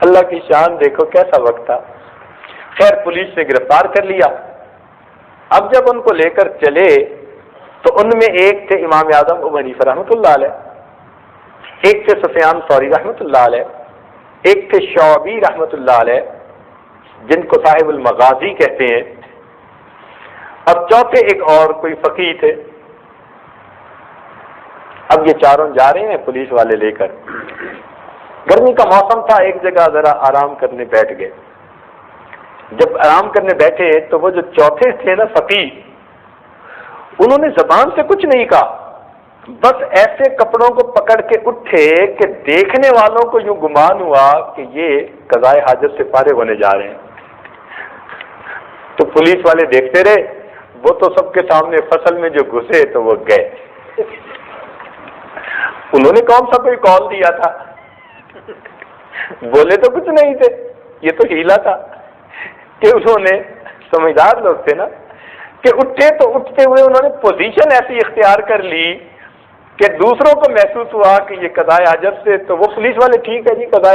اللہ کی شان دیکھو کیسا وقت تھا. خیر پولیس نے گرفتار کر لیا. اب جب ان کو لے کر چلے تو ان میں ایک تھے امام اعظم ابو حنیفہ رحمۃ اللہ علیہ، ایک تھے سفیان ثوری رحمۃ اللہ علیہ، ایک تھے شعبی رحمۃ اللہ علیہ جن کو صاحب المغازی کہتے ہیں، اور چوتھے ایک اور کوئی فقیہ تھے. اب یہ چاروں جا رہے ہیں پولیس والے لے کر. گرمی کا موسم تھا، ایک جگہ ذرا آرام کرنے بیٹھ گئے. جب آرام کرنے بیٹھے تو وہ جو چوتھے تھے نا فقیہ، انہوں نے زبان سے کچھ نہیں کہا، بس ایسے کپڑوں کو پکڑ کے اٹھے کہ دیکھنے والوں کو یوں گمان ہوا کہ یہ قضائے حاجت سے فارغ ہونے جا رہے ہیں. تو پولیس والے دیکھتے رہے، وہ تو سب کے سامنے فصل میں جو گھسے تو وہ گئے. انہوں نے کون سا کوئی کال دیا تھا، بولے تو کچھ نہیں تھے. یہ تو ہیلا تھا کہ انہوں نے، سمجھدار لوگ تھے نا، کہ اٹھے تو اٹھتے ہوئے انہوں نے پوزیشن ایسی اختیار کر لی کہ دوسروں کو محسوس ہوا کہ یہ قضائے حاجت سے، تو وہ پولیس والے ٹھیک ہے جی قضائے